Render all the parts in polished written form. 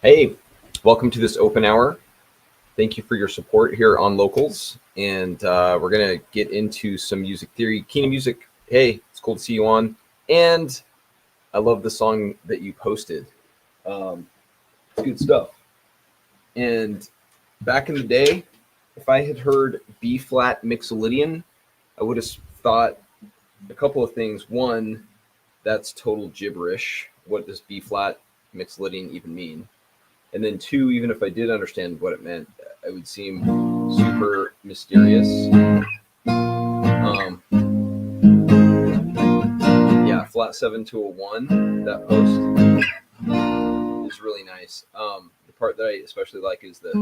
Hey, welcome to this open hour. Thank you for your support here on Locals. And we're going to get into some music theory. Kina Music, hey, it's cool to see you on. And I love the song that you posted. It's good stuff. And back in the day, if I had heard B flat mixolydian, I would have thought a couple of things. One, that's total gibberish. What does B flat mixolydian even mean? And then two, even if I did understand what it meant, it would seem super mysterious. Yeah, flat 7 to a 1, that post is really nice. The part that I especially like is the,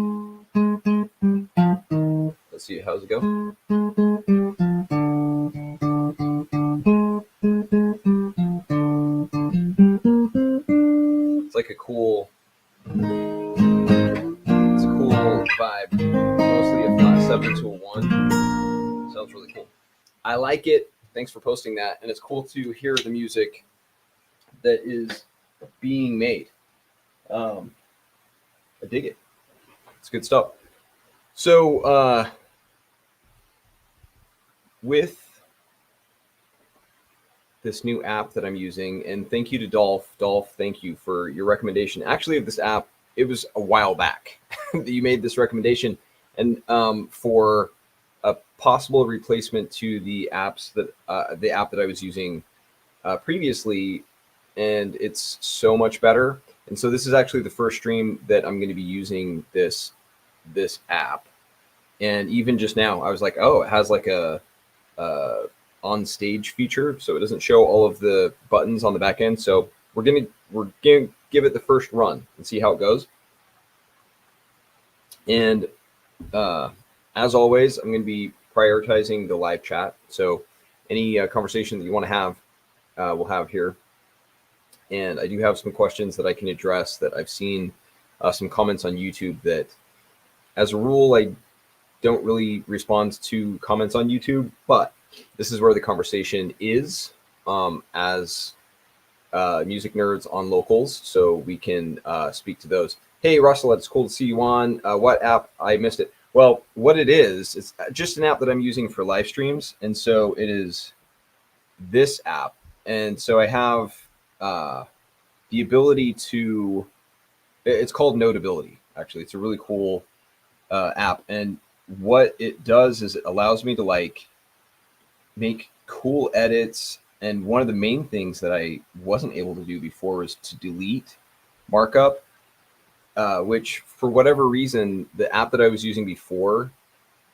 let's see, how's it go? It's like a cool, it's a cool vibe. Mostly a flat 7 to a 1. Sounds really cool. I like it. Thanks for posting that. And it's cool to hear the music that is being made. I dig it. It's good stuff. So with this new app that I'm using, and thank you to Dolph. Dolph, thank you for your recommendation. Actually, of this app, it was a while back that you made this recommendation, and for a possible replacement to the apps that the app that I was using previously, and it's so much better. And so this is actually the first stream that I'm going to be using this app. And even just now, I was like, oh, it has like a on stage feature, so it doesn't show all of the buttons on the back end. So we're gonna give it the first run and see how it goes. And as always, I'm going to be prioritizing the live chat. So any conversation that you want to have, we'll have here. And I do have some questions that I can address that I've seen some comments on YouTube that, as a rule, I don't really respond to comments on YouTube, but this is where the conversation is as music nerds on Locals, so we can speak to those. Hey, Russell, it's cool to see you on. What app? I missed it. Well, what it is, it's just an app that I'm using for live streams, and so it is this app. And so I have the ability to, it's called Notability, actually. It's a really cool app, and what it does is it allows me to like make cool edits. And one of the main things that I wasn't able to do before was to delete markup, which for whatever reason, the app that I was using before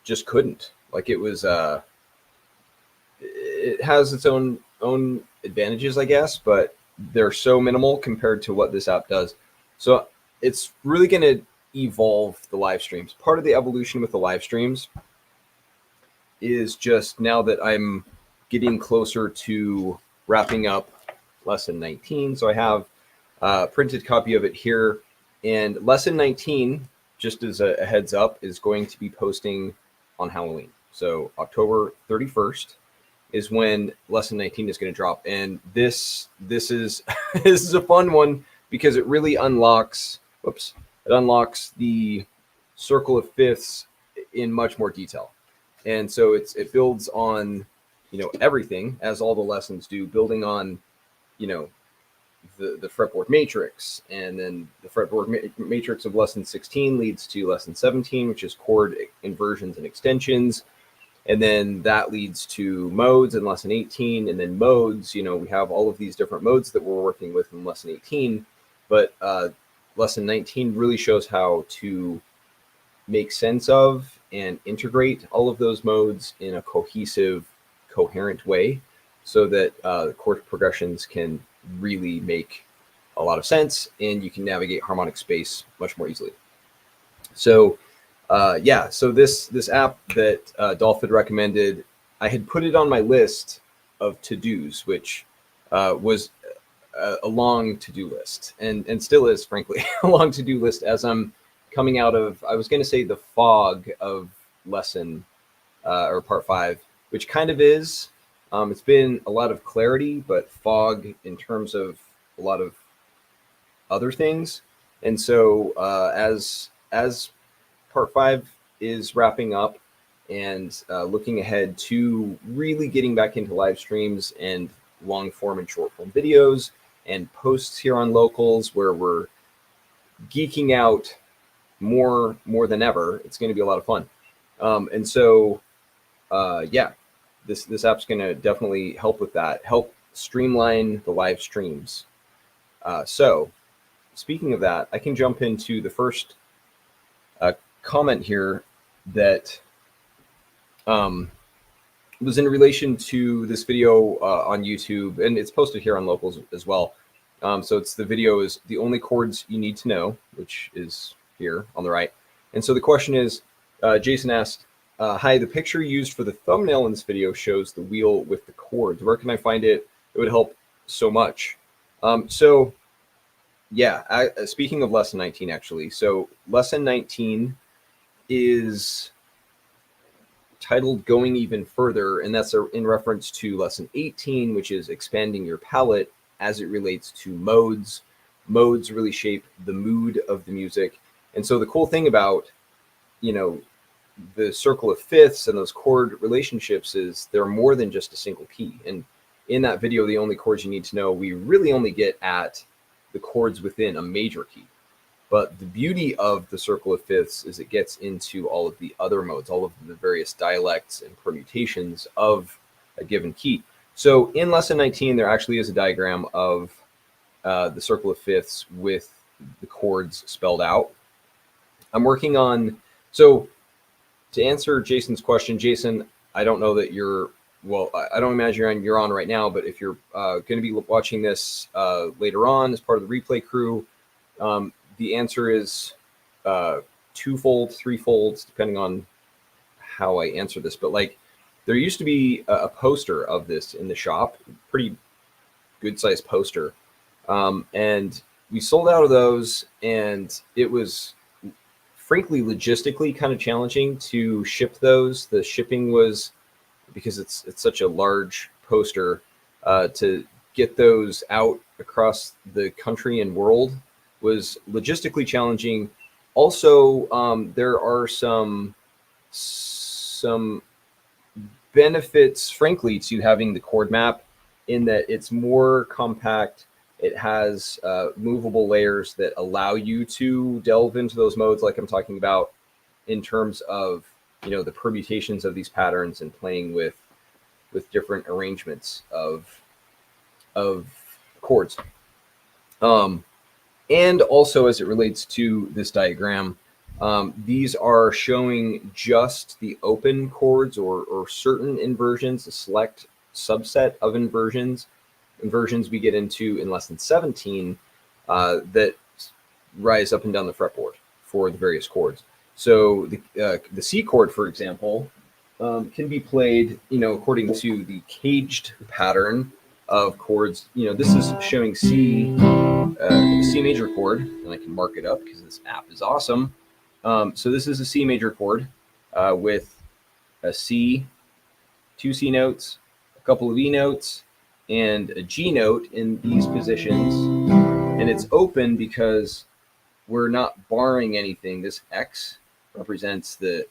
just couldn't. Like it was, it has its own advantages, I guess, but they're so minimal compared to what this app does. So it's really going to evolve the live streams. Part of the evolution with the live streams is just now that I'm getting closer to wrapping up lesson 19. So I have a printed copy of it here, and lesson 19, just as a heads up, is going to be posting on Halloween. So October 31st is when lesson 19 is going to drop. And this is this is a fun one because it really unlocks, it unlocks the circle of fifths in much more detail. And so it builds on, everything, as all the lessons do, building on, the fretboard matrix. And then the fretboard matrix of lesson 16 leads to lesson 17, which is chord inversions and extensions. And then that leads to modes in lesson 18. And then modes, we have all of these different modes that we're working with in lesson 18. But lesson 19 really shows how to make sense of and integrate all of those modes in a cohesive, coherent way so that the chord progressions can really make a lot of sense and you can navigate harmonic space much more easily. So so this app that Dolph had recommended, I had put it on my list of to-dos, which was a long to-do list and still is, frankly, a long to-do list as I'm coming out of, I was going to say, the fog of lesson or part 5, which kind of is. It's been a lot of clarity, but fog in terms of a lot of other things. And so as part 5 is wrapping up and looking ahead to really getting back into live streams and long form and short form videos and posts here on Locals, where we're geeking out more than ever, it's going to be a lot of fun. And so yeah, this app's going to definitely help with that, help streamline the live streams. So speaking of that, I can jump into the first comment here that was in relation to this video on YouTube, and it's posted here on Locals as well. So it's the video is the only chords you need to know, which is here on the right. And so the question is, Jason asked, hi, the picture used for the thumbnail in this video shows the wheel with the chords. Where can I find it? It would help so much. So yeah, speaking of lesson 19, actually, so lesson 19 is titled Going Even Further, and that's in reference to lesson 18, which is expanding your palette as it relates to modes. Modes really shape the mood of the music. And so the cool thing about, you know, the circle of fifths and those chord relationships is they're more than just a single key. And in that video, the only chords you need to know, we really only get at the chords within a major key. But the beauty of the circle of fifths is it gets into all of the other modes, all of the various dialects and permutations of a given key. So in lesson 19, there actually is a diagram of the circle of fifths with the chords spelled out. I'm working on, so to answer Jason's question, Jason, I don't know that you're, well, I don't imagine you're on right now, but if you're going to be watching this later on as part of the replay crew, the answer is twofold, threefold, depending on how I answer this. But like, there used to be a poster of this in the shop, pretty good sized poster. And we sold out of those, and it was frankly logistically kind of challenging to ship those. The shipping was, because it's such a large poster, to get those out across the country and world was logistically challenging. Also, there are some benefits, frankly, to having the ChordMap in that it's more compact. It has movable layers that allow you to delve into those modes, like I'm talking about, in terms of, you know, the permutations of these patterns and playing with different arrangements of chords. And also, as it relates to this diagram, these are showing just the open chords or certain inversions, a select subset of inversions we get into in lesson 17 that rise up and down the fretboard for the various chords. So the C chord, for example, can be played, you know, according to the caged pattern of chords. You know, this is showing C major chord, and I can mark it up because this app is awesome. So this is a C major chord with a C, 2 C notes, a couple of E notes, and a G note in these positions. And it's open because we're not barring anything. This X represents the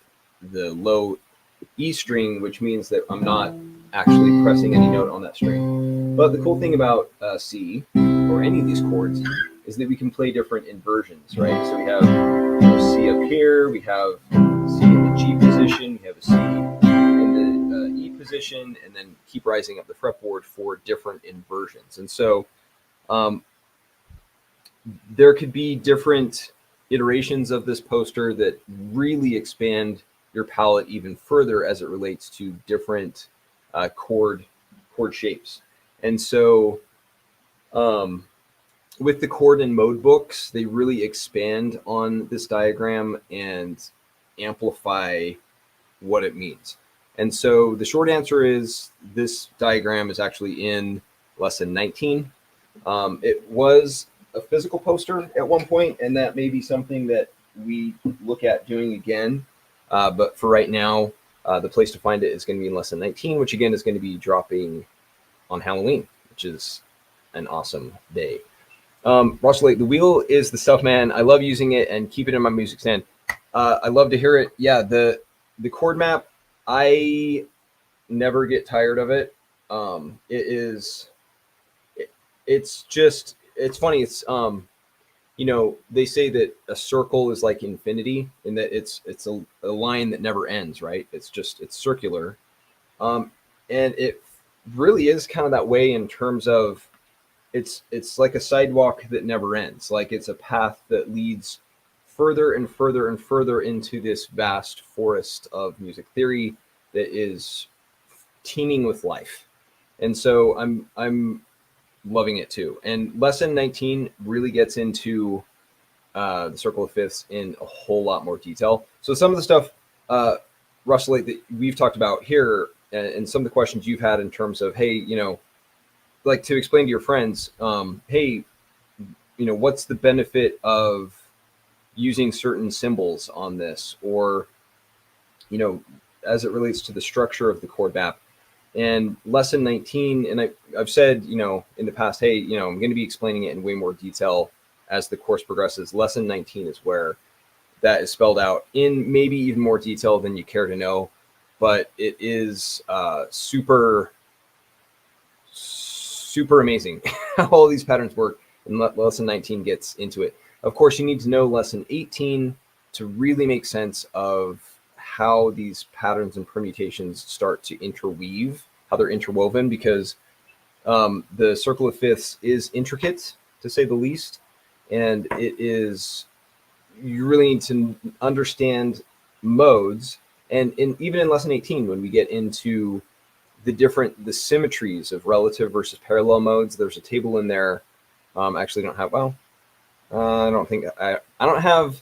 low E string, which means that I'm not actually pressing any note on that string. But the cool thing about C, or any of these chords, is that we can play different inversions, right? So we have, you know, C up here, we have C in the G position, we have a C in the E position, and then keep rising up the fretboard for different inversions. And so there could be different iterations of this poster that really expand your palette even further as it relates to different chord shapes. And so with the chord and mode books, they really expand on this diagram and amplify what it means. And so the short answer is this diagram is actually in lesson 19. It was a physical poster at one point, and that may be something that we look at doing again. But for right now, the place to find it is going to be in lesson 19, which again is going to be dropping on Halloween, which is an awesome day. Russell, the wheel is the stuff, man. I love using it and keep it in my music stand. I love to hear it. Yeah, the ChordMap, I never get tired of it. It is, it's just, it's funny. It's you know, they say that a circle is like infinity, and that it's a line that never ends, right? It's circular, um, and it really is kind of that way in terms of it's like a sidewalk that never ends. Like it's a path that leads further and further and further into this vast forest of music theory that is teeming with life. And so I'm loving it too. And lesson 19 really gets into the circle of fifths in a whole lot more detail. So some of the stuff, Russell, that we've talked about here, and some of the questions you've had in terms of, hey, you know, like to explain to your friends, hey, you know, what's the benefit of using certain symbols on this, or, you know, as it relates to the structure of the chord map. And lesson 19, and I've said, you know, in the past, hey, you know, I'm going to be explaining it in way more detail as the course progresses. Lesson 19 is where that is spelled out in maybe even more detail than you care to know, but it is super amazing how all these patterns work, and lesson 19 gets into it. Of course, you need to know lesson 18 to really make sense of how these patterns and permutations start to interweave, how they're interwoven, because the circle of fifths is intricate, to say the least, and it is, you really need to understand modes. And even in lesson 18, when we get into the symmetries of relative versus parallel modes, there's a table in there. Actually don't have, well, I don't think I don't have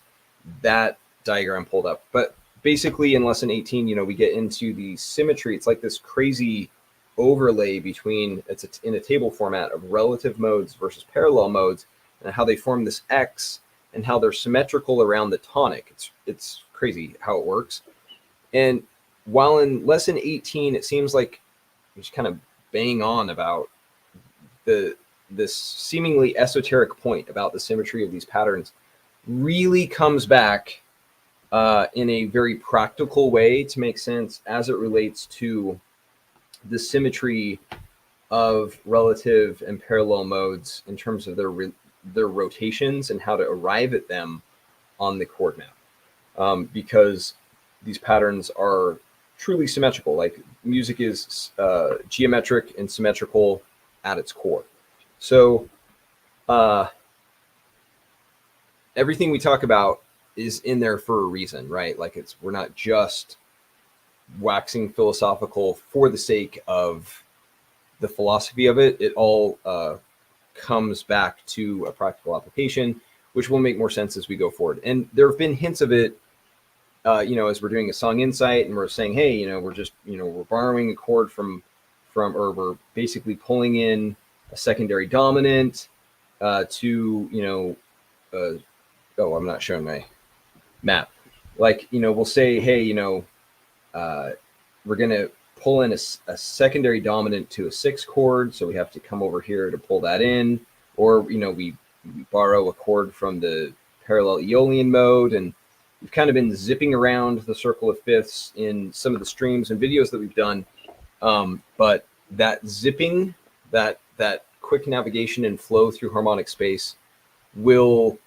that diagram pulled up, but basically in lesson 18, you know, we get into the symmetry. It's like this crazy overlay between, it's in a table format of relative modes versus parallel modes, and how they form this X, and how they're symmetrical around the tonic. It's crazy how it works. And while in lesson 18, it seems like we just kind of bang on about this seemingly esoteric point about the symmetry of these patterns, really comes back in a very practical way to make sense as it relates to the symmetry of relative and parallel modes in terms of their rotations and how to arrive at them on the chord map, because these patterns are truly symmetrical. Like music is geometric and symmetrical at its core. So everything we talk about is in there for a reason, right? Like we're not just waxing philosophical for the sake of the philosophy of it. It all comes back to a practical application, which will make more sense as we go forward. And there have been hints of it, you know, as we're doing a song insight and we're saying, hey, you know, we're just, you know, we're borrowing a chord from, or we're basically pulling in a secondary dominant to, you know, oh, I'm not showing my map. Like, you know, we'll say, hey, you know, we're going to pull in a secondary dominant to a 6 chord. So we have to come over here to pull that in. Or, you know, we borrow a chord from the parallel Aeolian mode. And we've kind of been zipping around the circle of fifths in some of the streams and videos that we've done. But that zipping, that quick navigation and flow through harmonic space will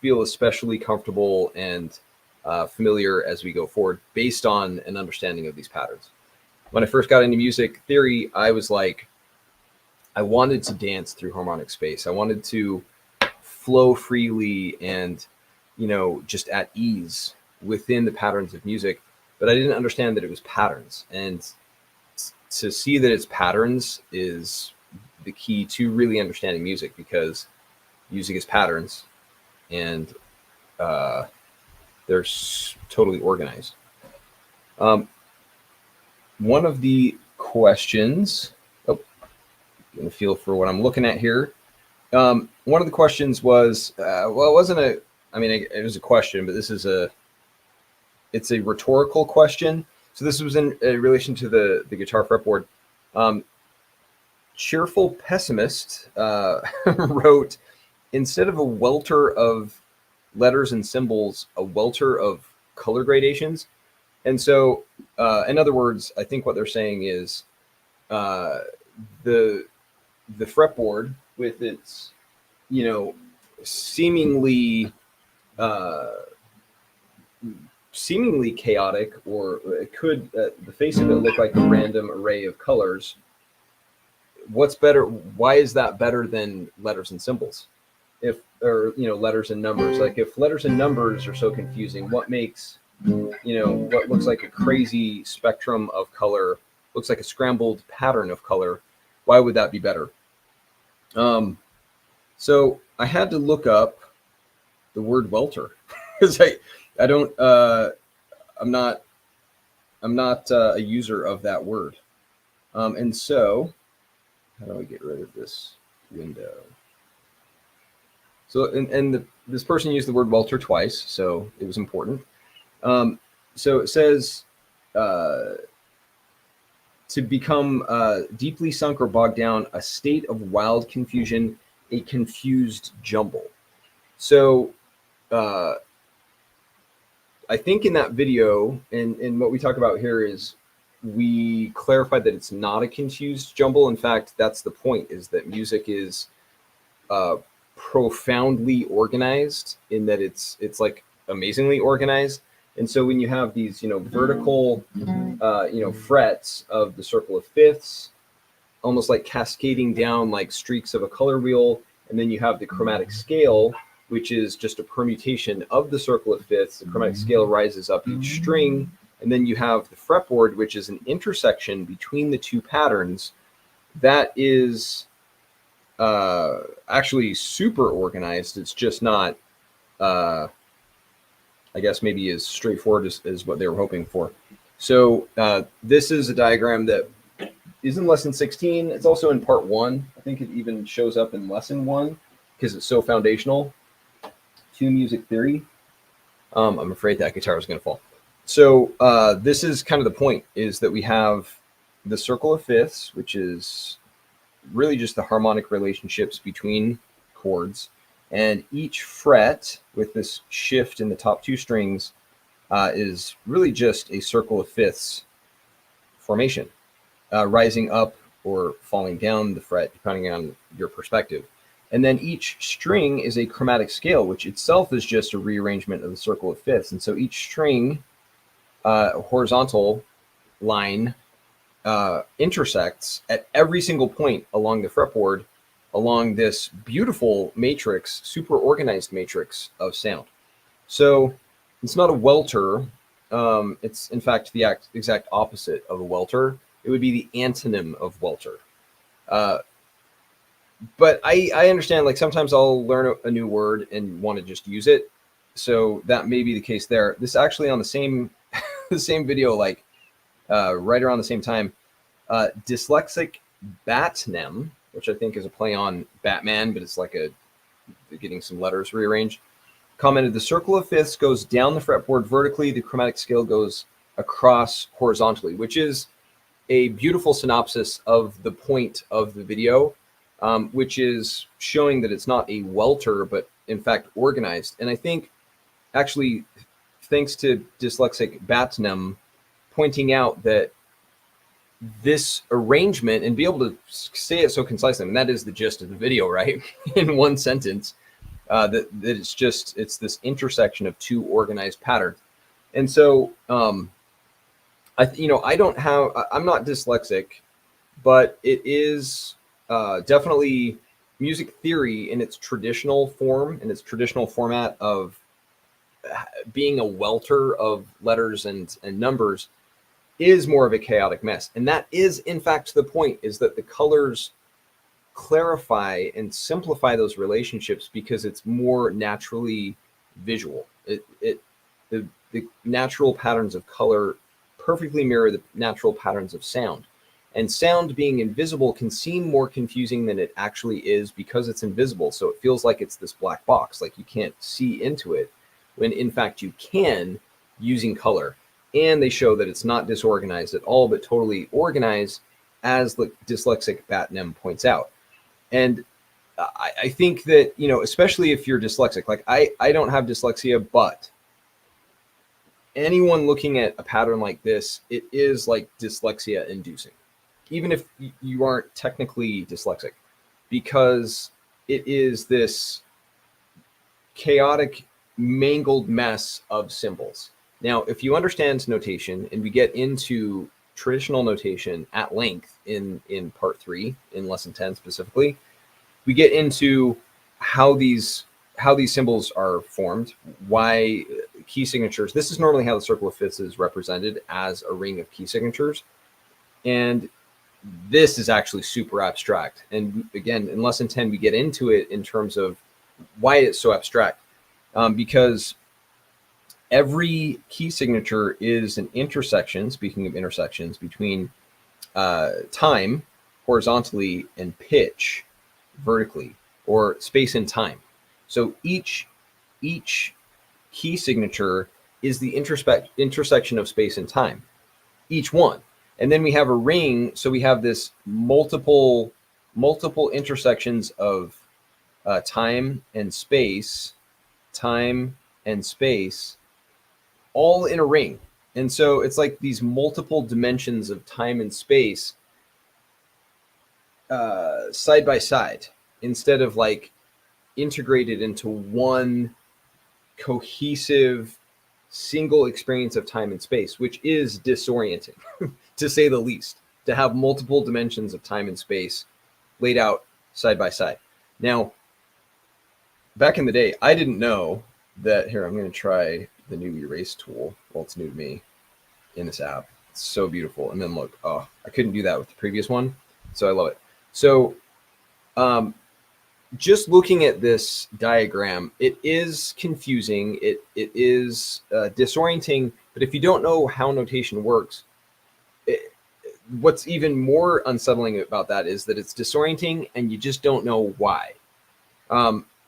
feel especially comfortable and familiar as we go forward, based on an understanding of these patterns. When I first got into music theory, I was like, I wanted to dance through harmonic space. I wanted to flow freely and, you know, just at ease within the patterns of music, but I didn't understand that it was patterns. And to see that it's patterns is the key to really understanding music, because music is patterns, and they're totally organized. One of the questions, getting a feel for what I'm looking at here. One of the questions was, well, it wasn't a, I mean, it was a question, but it's a rhetorical question. So this was in relation to the guitar fretboard. Cheerful Pessimist wrote, instead of a welter of letters and symbols, a welter of color gradations. And so, in other words, I think what they're saying is uh, the fretboard with its, you know, seemingly uh, seemingly chaotic, or it could, the face of it look like a random array of colors. What's better? Why is that better than letters and symbols? If, or, you know, letters and numbers. Like, if letters and numbers are so confusing, what makes, you know, what looks like a crazy spectrum of color, looks like a scrambled pattern of color, why would that be better? So I had to look up the word welter because I don't I'm not a user of that word. And so how do I get rid of this window? So, this person used the word welter twice, so it was important. So it says, to become deeply sunk or bogged down, a state of wild confusion, a confused jumble. So I think in that video, and what we talk about here is, we clarified that it's not a confused jumble. In fact, that's the point, is that music is profoundly organized, in that it's like amazingly organized. And so when you have these, you know, vertical, you know, frets of the circle of fifths, almost like cascading down like streaks of a color wheel, and then you have the chromatic scale, which is just a permutation of the circle of fifths. The chromatic scale rises up each string, and then you have the fretboard, which is an intersection between the two patterns. That is actually super organized. It's just not, I guess, maybe as straightforward as what they were hoping for. So this is a diagram that is in lesson 16. It's also in part 1. I think it even shows up in lesson 1 because it's so foundational to music theory. I'm afraid that guitar is going to fall. So this is kind of the point, is that we have the circle of fifths, which is really just the harmonic relationships between chords, and each fret with this shift in the top two strings is really just a circle of fifths formation, rising up or falling down the fret depending on your perspective. And then each string is a chromatic scale, which itself is just a rearrangement of the circle of fifths. And so each string, horizontal line, intersects at every single point along the fretboard, along this beautiful matrix, super organized matrix of sound. So it's not a welter. It's in fact the exact opposite of a welter. It would be the antonym of welter. But I understand, like, sometimes I'll learn a new word and want to just use it. So that may be the case there. This actually on the same the same video, like right around the same time, dyslexic Batnem, which I think is a play on Batman, but it's like getting some letters rearranged, commented, the circle of fifths goes down the fretboard vertically, the chromatic scale goes across horizontally, which is a beautiful synopsis of the point of the video, which is showing that it's not a welter, but in fact organized. And I think actually, thanks to dyslexic Batnem pointing out that this arrangement, and be able to say it so concisely, and that is the gist of the video, right? In one sentence, that it's this intersection of two organized patterns. And so, I'm not dyslexic, but it is definitely music theory in its traditional form, in its traditional format of being a welter of letters and numbers, is more of a chaotic mess. And that is, in fact, the point, is that the colors clarify and simplify those relationships because it's more naturally visual. The natural patterns of color perfectly mirror the natural patterns of sound. And sound being invisible can seem more confusing than it actually is because it's invisible. So it feels like it's this black box, like you can't see into it, when in fact you can, using color. And they show that it's not disorganized at all, but totally organized, as the dyslexic Batnem points out. And I think that, you know, especially if you're dyslexic, like I don't have dyslexia, but anyone looking at a pattern like this, it is like dyslexia inducing, even if you aren't technically dyslexic, because it is this chaotic, mangled mess of symbols. Now, if you understand notation, and we get into traditional notation at length in part 3, in lesson 10 specifically, we get into how these symbols are formed, why key signatures. This is normally how the circle of fifths is represented, as a ring of key signatures. And this is actually super abstract. And again, in lesson 10, we get into it in terms of why it's so abstract. Because every key signature is an intersection, speaking of intersections, between time horizontally and pitch vertically, or space and time. So each key signature is the intersection of space and time, each one. And then we have a ring, so we have this multiple intersections of time and space, all in a ring. And so it's like these multiple dimensions of time and space side by side, instead of like integrated into one cohesive single experience of time and space, which is disorienting to say the least, to have multiple dimensions of time and space laid out side by side. Now, back in the day, I didn't know that. Here, I'm going to try the new erase tool. Well, it's new to me in this app. It's so beautiful. And then look, oh, I couldn't do that with the previous one, so I love it. So just looking at this diagram, it is confusing. It is disorienting. But if you don't know how notation works, what's even more unsettling about that is that it's disorienting and you just don't know why.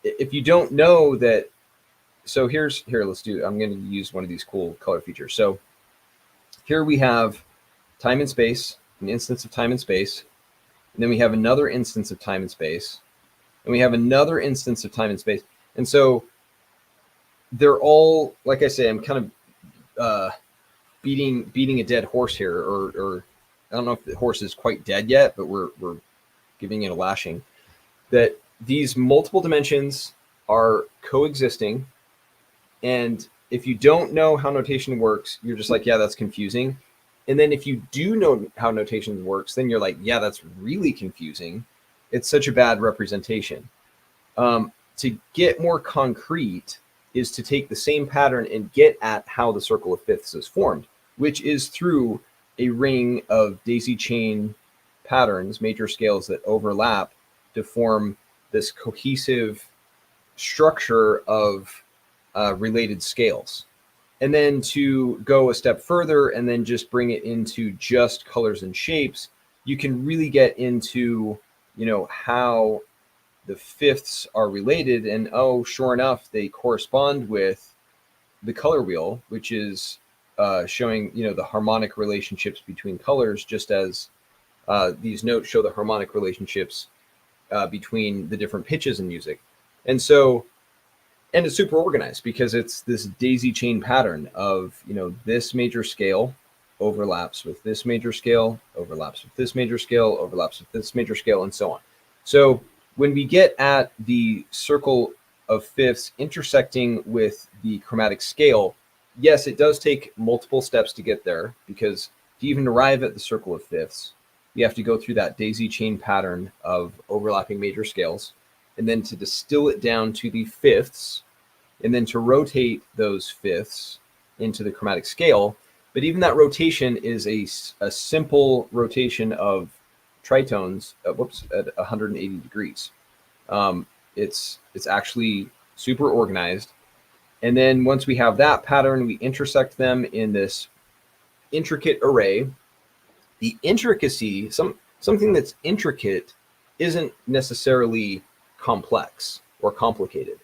If you don't know that, so here, let's do, I'm going to use one of these cool color features. So here we have time and space, an instance of time and space. And then we have another instance of time and space. And we have another instance of time and space. And so they're all, like I say, I'm kind of beating a dead horse here, or I don't know if the horse is quite dead yet, but we're giving it a lashing. That these multiple dimensions are coexisting. And if you don't know how notation works, you're just like, yeah, that's confusing. And then if you do know how notation works, then you're like, yeah, that's really confusing. It's such a bad representation. To get more concrete is to take the same pattern and get at how the circle of fifths is formed, which is through a ring of daisy chain patterns, major scales that overlap to form this cohesive structure of related scales. And then to go a step further and then just bring it into just colors and shapes, you can really get into, you know, how the fifths are related. And oh, sure enough, they correspond with the color wheel, which is showing, you know, the harmonic relationships between colors, just as these notes show the harmonic relationships between the different pitches in music. And so, and it's super organized because it's this daisy chain pattern of, you know, this major scale overlaps with this major scale, overlaps with this major scale, overlaps with this major scale, and so on. So when we get at the circle of fifths intersecting with the chromatic scale, yes, it does take multiple steps to get there, because to even arrive at the circle of fifths, you have to go through that daisy chain pattern of overlapping major scales, and then to distill it down to the fifths, and then to rotate those fifths into the chromatic scale. But even that rotation is a simple rotation of tritones, at 180 degrees. It's actually super organized. And then once we have that pattern, we intersect them in this intricate array. The intricacy, something that's intricate isn't necessarily complex or complicated.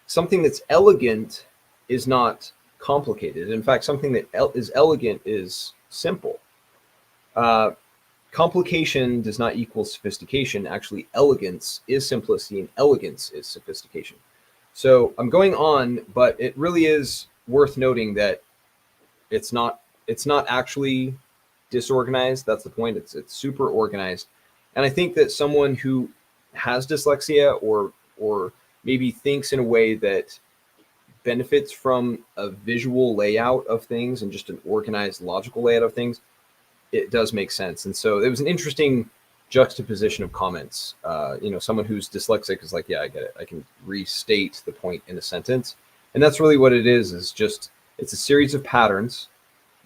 Something that's elegant is not complicated. In fact, something that is elegant is simple. complication does not equal sophistication. Actually, elegance is simplicity and elegance is sophistication. So I'm going on, but it really is worth noting that it's not actually disorganized. That's the point. It's super organized. And I think that someone who has dyslexia or maybe thinks in a way that benefits from a visual layout of things and just an organized logical layout of things, it does make sense. And so it was an interesting juxtaposition of comments. Someone who's dyslexic is like, yeah, I get it. I can restate the point in a sentence. And that's really what it is just, it's a series of patterns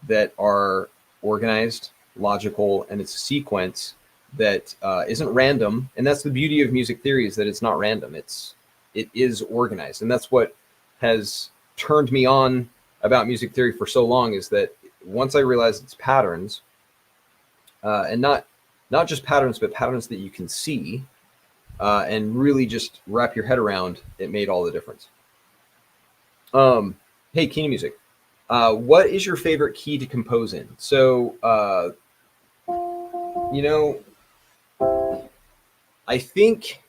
that are organized, logical, and it's a sequence that isn't random. And that's the beauty of music theory, is that it's not random. It is organized. And that's what has turned me on about music theory for so long, is that once I realized it's patterns, and not just patterns, but patterns that you can see and really just wrap your head around, it made all the difference. Hey, key to music. What is your favorite key to compose in? So, I think,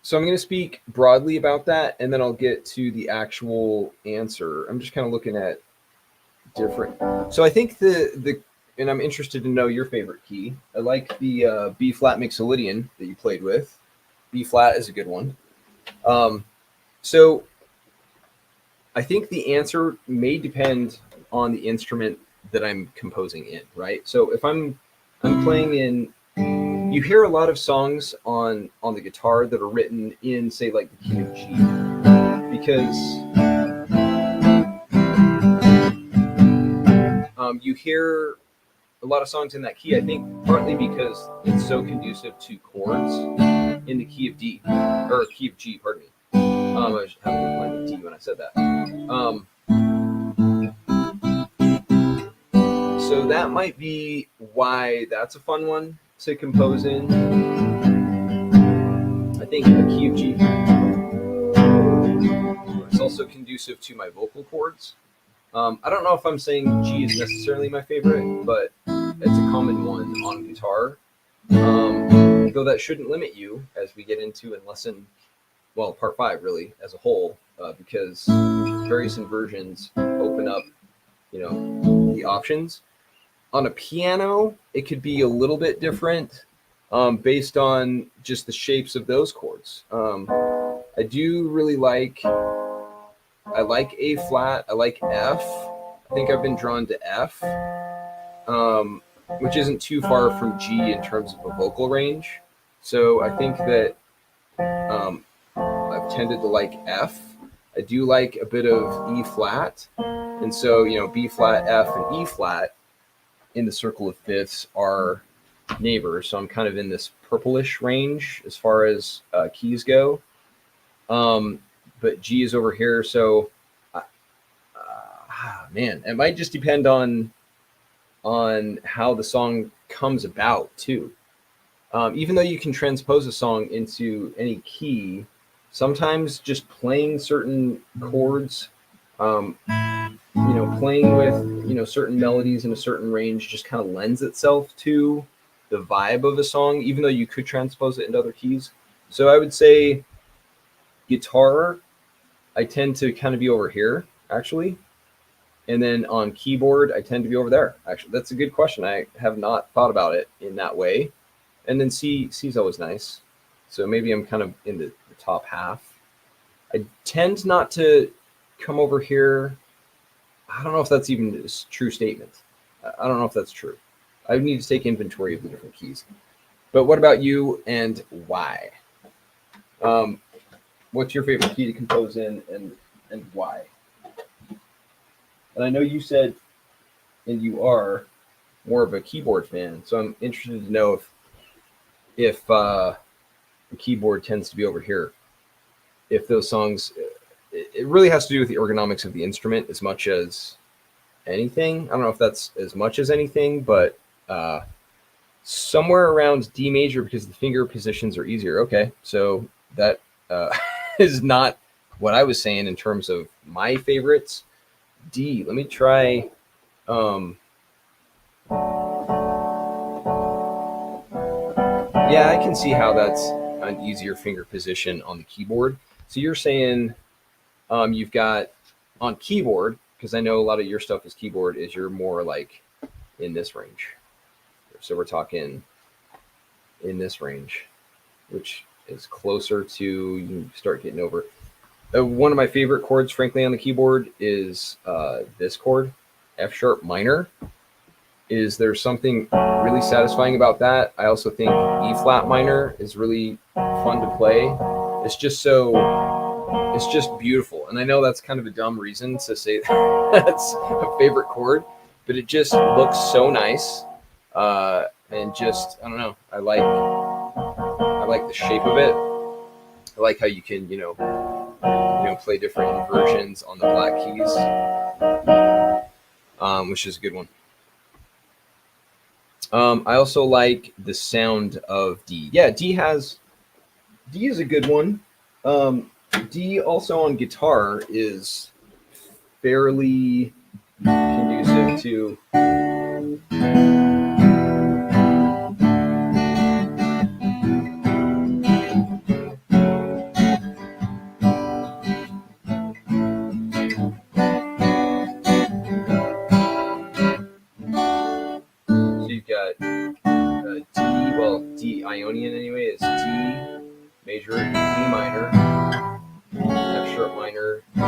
so I'm going to speak broadly about that, and then I'll get to the actual answer. I'm just kind of looking at different. So I think and I'm interested to know your favorite key. I like the B flat mixolydian that you played with. B flat is a good one. So I think the answer may depend on the instrument that I'm composing in, right? So if I'm playing in, you hear a lot of songs on the guitar that are written in, say, like the key of G, because you hear a lot of songs in that key, I think partly because it's so conducive to chords in the key of D, or key of G, pardon me. I was having a point with D when I said that. So that might be why that's a fun one to compose in. I think the key of G is also conducive to my vocal cords. I don't know if I'm saying G is necessarily my favorite, but it's a common one on guitar. Though that shouldn't limit you as we get into in part 5 really as a whole, because various inversions open up, the options. On a piano, it could be a little bit different based on just the shapes of those chords. I do really like A flat. I like F. I think I've been drawn to F, which isn't too far from G in terms of a vocal range. So I think that I've tended to like F. I do like a bit of E flat. And so, B flat, F, and E flat in the circle of fifths are neighbors. So I'm kind of in this purplish range as far as keys go. But G is over here. So, man, it might just depend on how the song comes about too. Even though you can transpose a song into any key, sometimes just playing certain chords, playing with, certain melodies in a certain range just kind of lends itself to the vibe of a song, even though you could transpose it into other keys. So I would say guitar, I tend to kind of be over here, actually. And then on keyboard, I tend to be over there. Actually, that's a good question. I have not thought about it in that way. And then C is always nice. So maybe I'm kind of in the top half. I tend not to come over here. I don't know if that's even a true statement. I don't know if that's true. I would need to take inventory of the different keys. But what about you, and why? What's your favorite key to compose in, and why? And I know you said, and you are more of a keyboard fan, so I'm interested to know if the keyboard tends to be over here. If those songs, it really has to do with the ergonomics of the instrument as much as anything. I don't know if that's as much as anything, but somewhere around D major, because the finger positions are easier. Okay, so that is not what I was saying in terms of my favorites. D, let me try. Yeah, I can see how that's an easier finger position on the keyboard. So you're saying you've got on keyboard, because I know a lot of your stuff is keyboard, is you're more like in this range. So we're talking in this range, which is closer to, you start getting over. One of my favorite chords, frankly, on the keyboard is this chord, F sharp minor. There's something really satisfying about that. I also think E flat minor is really fun to play. It's just beautiful. And I know that's kind of a dumb reason to say that's a favorite chord, but it just looks so nice. And just, I don't know, I like the shape of it. I like how you can, play different inversions on the black keys, which is a good one. I also like the sound of D. Yeah, D is a good one. D also on guitar is fairly conducive to. So you've got D, well, D Ionian anyway is D major, E minor, F sharp minor, G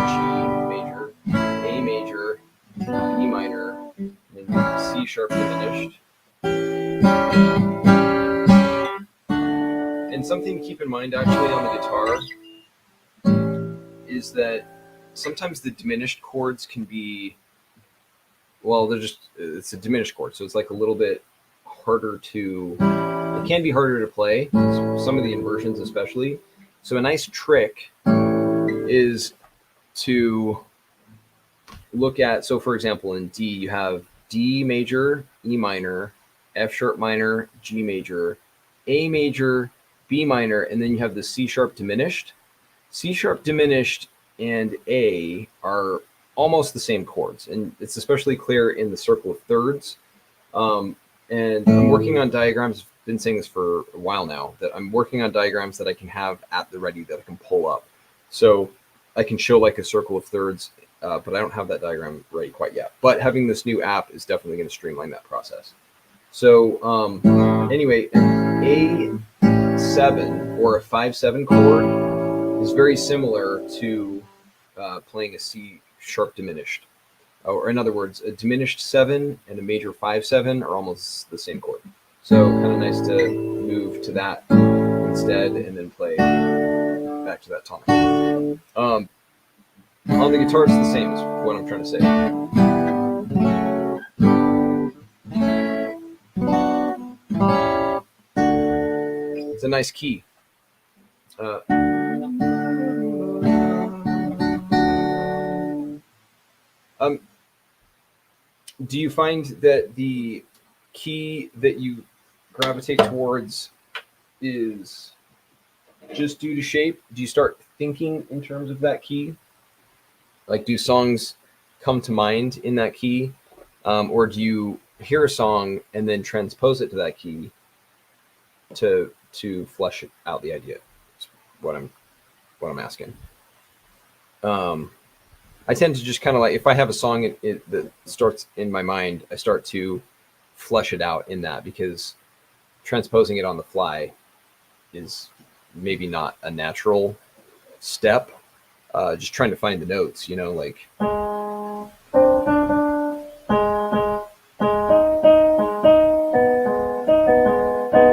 major, A major, E minor, and then C sharp diminished. And something to keep in mind actually on the guitar is that sometimes the diminished chords can be, well, it's a diminished chord, so it's like a little bit harder to, it can be harder to play, some of the inversions especially. So a nice trick is to look at, so for example, in D, you have D major, E minor, F sharp minor, G major, A major, B minor, and then you have the C sharp diminished. C sharp diminished and A are almost the same chords, and it's especially clear in the circle of thirds. And I'm working on diagrams, I've been saying this for a while now, that I'm working on diagrams that I can have at the ready that I can pull up. So I can show like a circle of thirds, but I don't have that diagram ready quite yet. But having this new app is definitely going to streamline that process. So anyway, an A7 or a 5/7 chord is very similar to playing a C sharp diminished. Or in other words, a diminished 7 and a major 5/7 are almost the same chord. So kind of nice to move to that instead and then play back to that tonic. On the guitar, it's the same, is what I'm trying to say. It's a nice key. Do you find that the key that you gravitate towards is just due to shape? Do you start thinking in terms of that key? Like, do songs come to mind in that key? Or do you hear a song and then transpose it to that key to flesh out the idea? That's what I'm asking. I tend to just kind of like, if I have a song that starts in my mind, I start to flesh it out in that, because transposing it on the fly is maybe not a natural step. Just trying to find the notes, like.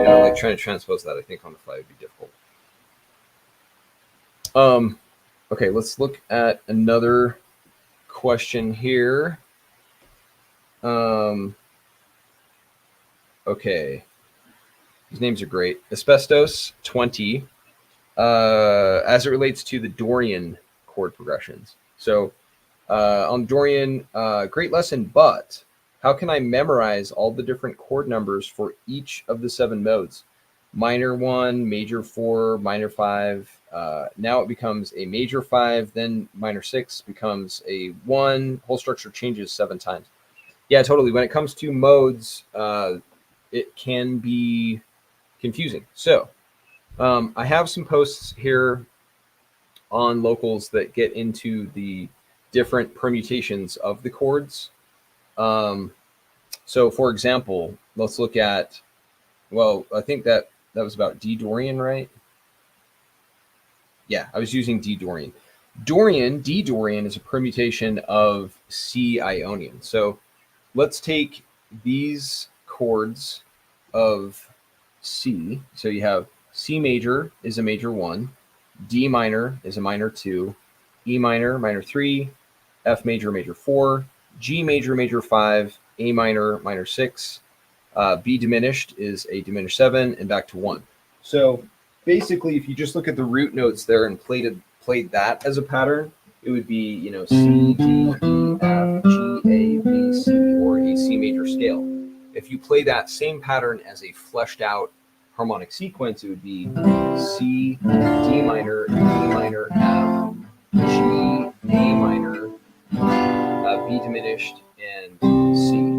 Like trying to transpose that, I think on the fly would be difficult. Okay, let's look at another question here. Okay, these names are great. Asbestos 20, as it relates to the Dorian chord progressions. So on Dorian, great lesson, but how can I memorize all the different chord numbers for each of the 7 modes? Minor 1, major 4, minor 5. Now it becomes a major 5, then minor 6 becomes a 1. Whole structure changes 7 times. Yeah, totally. When it comes to modes, it can be confusing. So I have some posts here on locals that get into the different permutations of the chords. So for example, let's look at, well, I think that was about D Dorian, right? Yeah, I was using D Dorian. D Dorian is a permutation of C Ionian. So let's take these chords of C. So you have C major is a major 1, D minor is a minor 2, E minor, minor 3, F major, major 4, G major, major 5, A minor, minor 6, B diminished is a diminished 7, and back to 1. So basically, if you just look at the root notes there and played that as a pattern, it would be, you know, C, D, E, F, G, A, B, C, or a C major scale. If you play that same pattern as a fleshed out harmonic sequence, it would be C, D minor, E minor, F, G, A minor, B diminished, and C.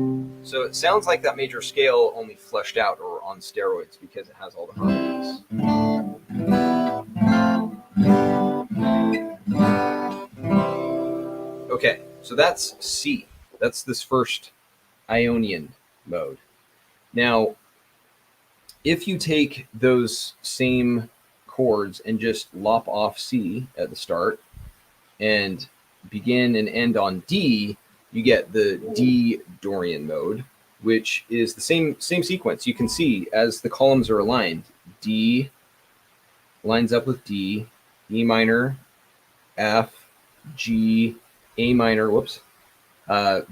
So it sounds like that major scale only fleshed out or on steroids because it has all the harmonies. Okay, so that's C. That's this first Ionian mode. Now, if you take those same chords and just lop off C at the start and begin and end on D, you get the D Dorian mode, which is the same sequence. You can see as the columns are aligned, D lines up with D, E minor, F, G, A minor, whoops,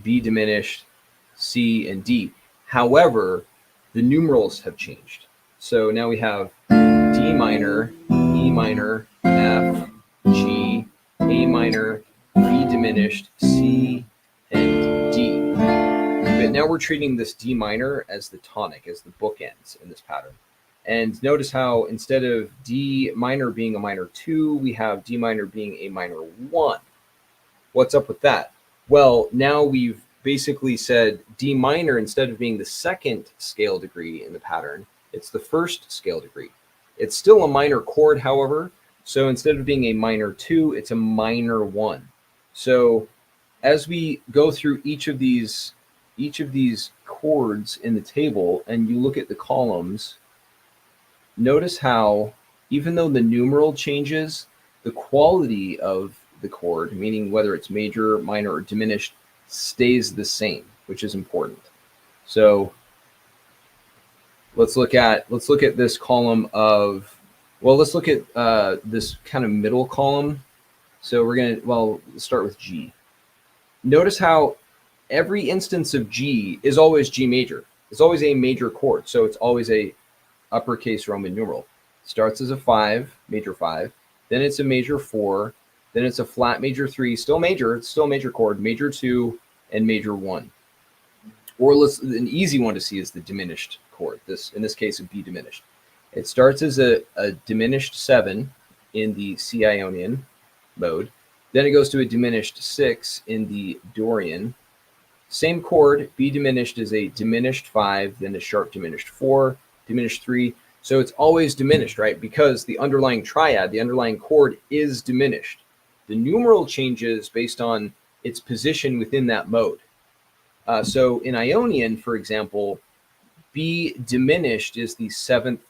B diminished, C, and D. However, the numerals have changed. So now we have D minor, E minor, F, G, A minor, B diminished, C, and D. But now we're treating this D minor as the tonic, as the bookends in this pattern. And notice how instead of D minor being a minor 2, we have D minor being a minor 1. What's up with that? Well, now we've basically said D minor, instead of being the second scale degree in the pattern, it's the first scale degree. It's still a minor chord, however. So instead of being a minor 2, it's a minor 1. So as we go through each of these chords in the table and you look at the columns, notice how even though the numeral changes, the quality of the chord, meaning whether it's major, minor, or diminished, stays the same, which is important. So let's look at this column of, well, let's look at this kind of middle column. So we're gonna, well, start with G. Notice how every instance of G is always G major. It's always a major chord, so it's always a uppercase Roman numeral. Starts as a 5, major 5, then it's a major 4, then it's a flat major 3, still major, it's still a major chord, major 2, and major 1. Or an easy one to see is the diminished chord. This, in this case, would be diminished. It starts as a diminished 7 in the C Ionian mode, then it goes to a diminished 6 in the Dorian. Same chord, B diminished is a diminished 5, then a sharp diminished 4, diminished 3. So it's always diminished, right? Because the underlying triad, the underlying chord is diminished. The numeral changes based on its position within that mode. So in Ionian, for example, B diminished is the seventh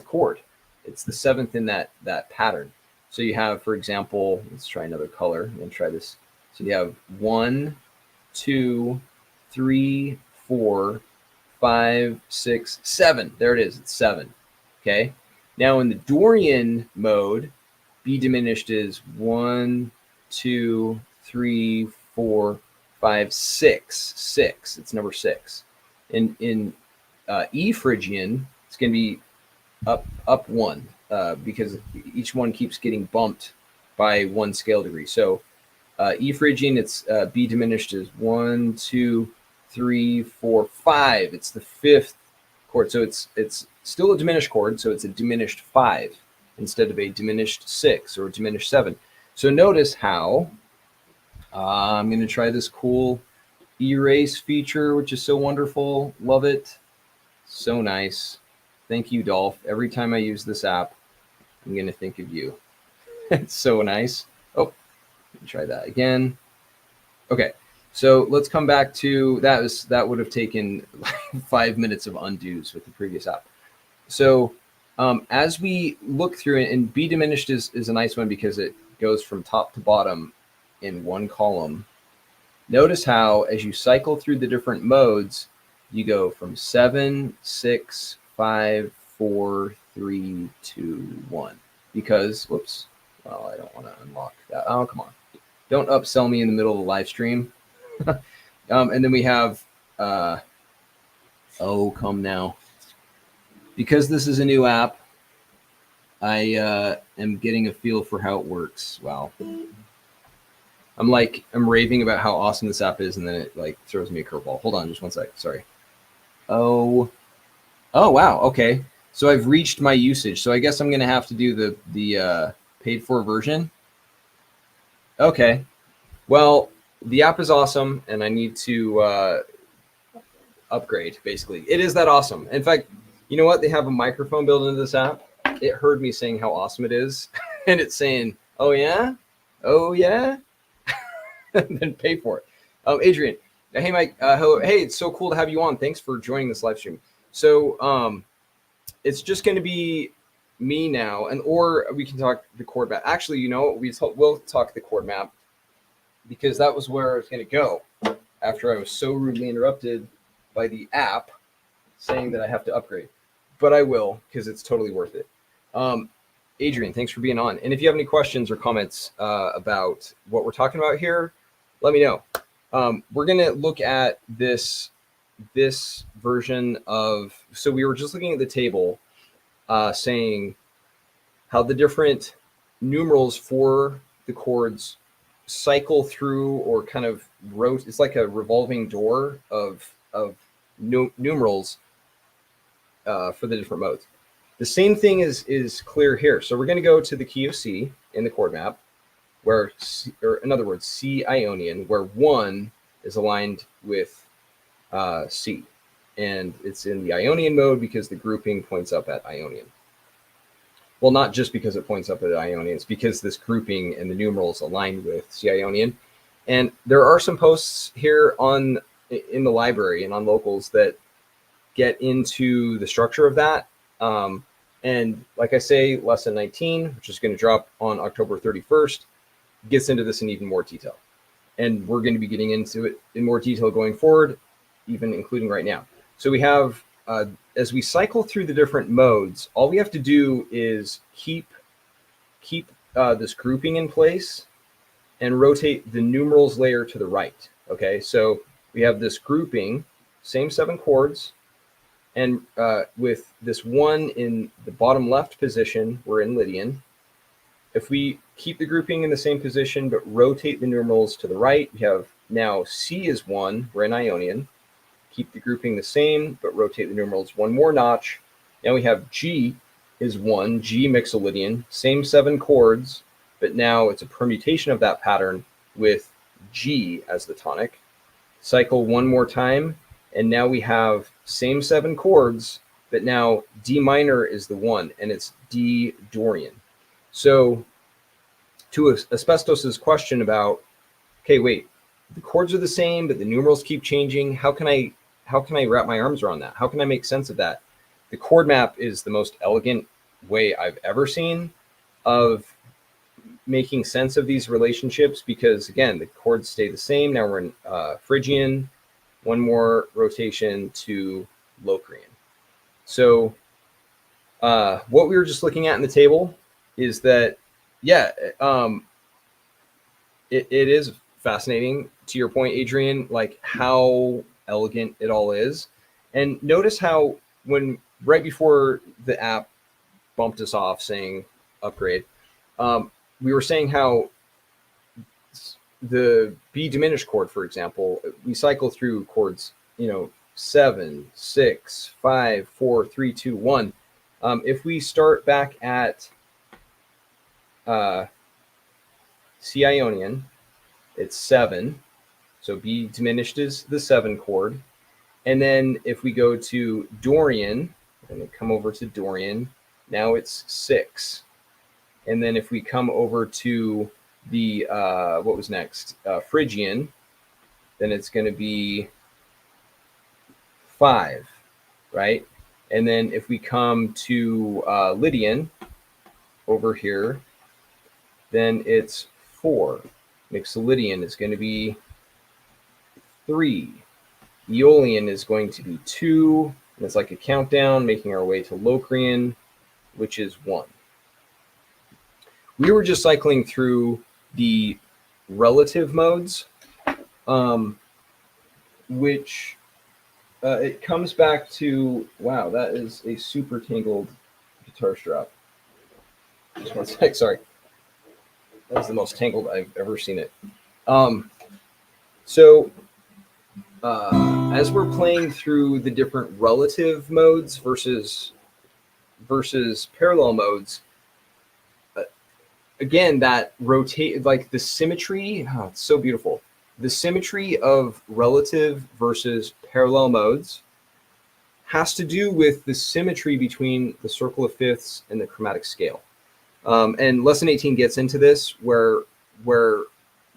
chord. It's the 7th in that pattern. So you have, for example, let's try another color. I'm going to try this. So you have 1, 2, 3, 4, 5, 6, 7. There it is. It's 7. Okay. Now in the Dorian mode, B diminished is 1, 2, 3, 4, 5, 6. 6. It's number 6. In E Phrygian, it's going to be up 1 because each one keeps getting bumped by 1 scale degree. So E Phrygian, it's B diminished is 1, 2, 3, 4, 5. It's the 5th chord. So it's still a diminished chord. So it's a diminished 5 instead of a diminished 6 or a diminished 7. So notice how I'm going to try this cool erase feature, which is so wonderful. Love it. So nice. Thank you, Dolph. Every time I use this app, I'm going to think of you. It's so nice. Oh, let me try that again. Okay, so let's come back to that would have taken like 5 minutes of undos with the previous app. So as we look through it, and B diminished is a nice one because it goes from top to bottom in one column. Notice how as you cycle through the different modes, you go from 7, 6, 5, 4, 3, 2, 1. Because, whoops, well, I don't want to unlock that. Oh, come on. Don't upsell me in the middle of the live stream. And then we have, oh, come now. Because this is a new app, I am getting a feel for how it works. Wow. I'm raving about how awesome this app is, and then it like throws me a curveball. Hold on, just one sec. Sorry. Oh, wow. Okay. So I've reached my usage. So I guess I'm going to have to do the paid for version. Okay. Well, the app is awesome, and I need to upgrade, basically. It is that awesome. In fact, you know what? They have a microphone built into this app. It heard me saying how awesome it is, and it's saying, oh, yeah? Oh, yeah? And then pay for it. Adrian, hey, Mike. Hello. Hey, it's so cool to have you on. Thanks for joining this live stream. So it's just going to be me now, or we can talk the chord map. Actually, you know, we'll talk the chord map because that was where I was going to go after I was so rudely interrupted by the app saying that I have to upgrade. But I will because it's totally worth it. Adrian, thanks for being on. And if you have any questions or comments about what we're talking about here, let me know. We're going to look at this version of, so we were just looking at the table saying how the different numerals for the chords cycle through or kind of rotate. It's like a revolving door of numerals for the different modes. The same thing is clear here. So we're going to go to the key of C in the chord map, where, or in other words, C Ionian, where 1 is aligned with C. And it's in the Ionian mode because the grouping points up at Ionian. Well, not just because it points up at Ionian, it's because this grouping and the numerals align with C Ionian. And there are some posts here in the library and on locals that get into the structure of that. And like I say, lesson 19, which is going to drop on October 31st, gets into this in even more detail. And we're going to be getting into it in more detail going forward, even including right now. So we have, as we cycle through the different modes, all we have to do is keep this grouping in place and rotate the numerals layer to the right. Okay, so we have this grouping, same 7 chords, and with this 1 in the bottom left position, we're in Lydian. If we keep the grouping in the same position but rotate the numerals to the right, we have now C is 1, we're in Ionian. Keep the grouping the same but rotate the numerals one more notch. Now we have G is 1, G Mixolydian, same 7 chords, but now it's a permutation of that pattern with G as the tonic. Cycle one more time, and now we have same 7 chords, but now D minor is the 1, and it's D Dorian. So to Asbestos's question about, okay, wait, the chords are the same, but the numerals keep changing. How can I wrap my arms around that? How can I make sense of that? The chord map is the most elegant way I've ever seen of making sense of these relationships because, again, the chords stay the same. Now we're in Phrygian, one more rotation to Locrian. So what we were just looking at in the table is that, yeah, it is fascinating, to your point, Adrian, like how elegant it all is. And notice how when right before the app bumped us off saying upgrade, we were saying how the B diminished chord, for example, we cycle through chords, 7, 6, 5, 4, 3, 2, 1. If we start back at C Ionian, it's 7. So B diminished is the 7 chord. And then if we go to Dorian, and then come over to Dorian, now it's 6. And then if we come over to the, what was next? Phrygian, then it's going to be 5, right? And then if we come to Lydian over here, then it's 4. Mixolydian is going to be 3. Aeolian is going to be 2. And it's like a countdown, making our way to Locrian, which is 1. We were just cycling through the relative modes, which it comes back to, wow, that is a super tangled guitar strap. Just one sec, sorry. That's the most tangled I've ever seen it. So as we're playing through the different relative modes versus parallel modes, again, that rotate, like the symmetry, oh, it's so beautiful. The symmetry of relative versus parallel modes has to do with the symmetry between the circle of fifths and the chromatic scale. And lesson 18 gets into this, where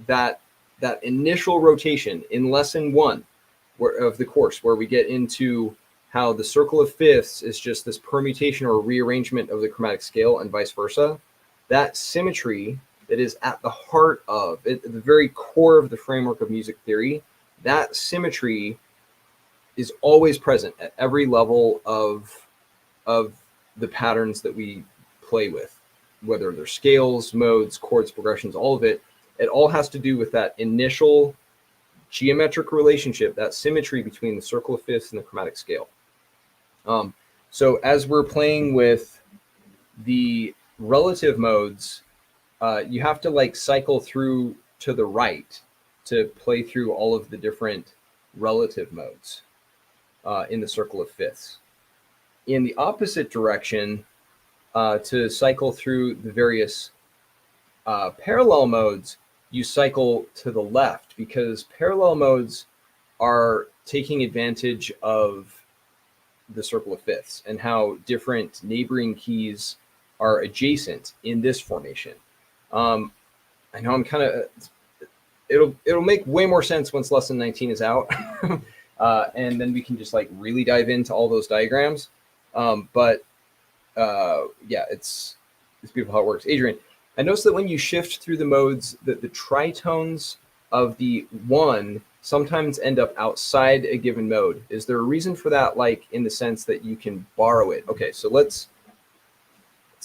that initial rotation in lesson 1 of the course, where we get into how the circle of fifths is just this permutation or rearrangement of the chromatic scale and vice versa. That symmetry that is at the heart of it, the very core of the framework of music theory, that symmetry is always present at every level of the patterns that we play with, whether they're scales, modes, chords, progressions, all of it. It all has to do with that initial geometric relationship, that symmetry between the circle of fifths and the chromatic scale. So as we're playing with the relative modes, you have to like cycle through to the right to play through all of the different relative modes in the circle of fifths. In the opposite direction, to cycle through the various parallel modes, you cycle to the left, because parallel modes are taking advantage of the circle of fifths and how different neighboring keys are adjacent in this formation. I know I'm kind of, it'll make way more sense once lesson 19 is out. And then we can just like really dive into all those diagrams. Yeah, it's beautiful how it works. Adrian, I noticed that when you shift through the modes, that the tritones of the 1 sometimes end up outside a given mode. Is there a reason for that, like in the sense that you can borrow it? Okay, so it's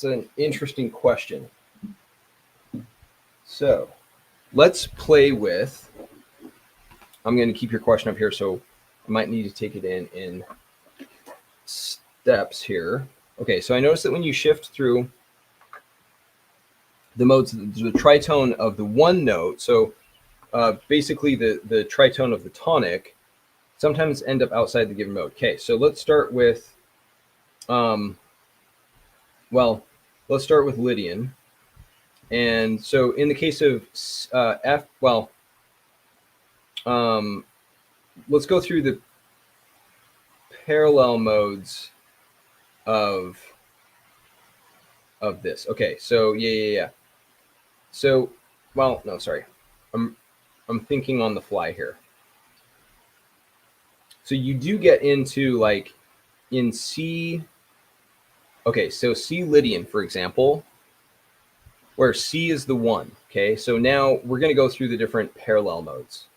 an interesting question. So let's play with, I'm going to keep your question up here, so I might need to take it in steps here. Okay, so I noticed that when you shift through the modes, the tritone of the 1 note, so basically the tritone of the tonic, sometimes end up outside the given mode. Okay, so let's start with, let's start with Lydian. And so in the case of F, let's go through the parallel modes of this. Okay, so yeah. So, well, no, sorry. I'm thinking on the fly here. So you do get into like in C. Okay, so C Lydian, for example, where C is the 1. Okay, so now we're going to go through the different parallel modes.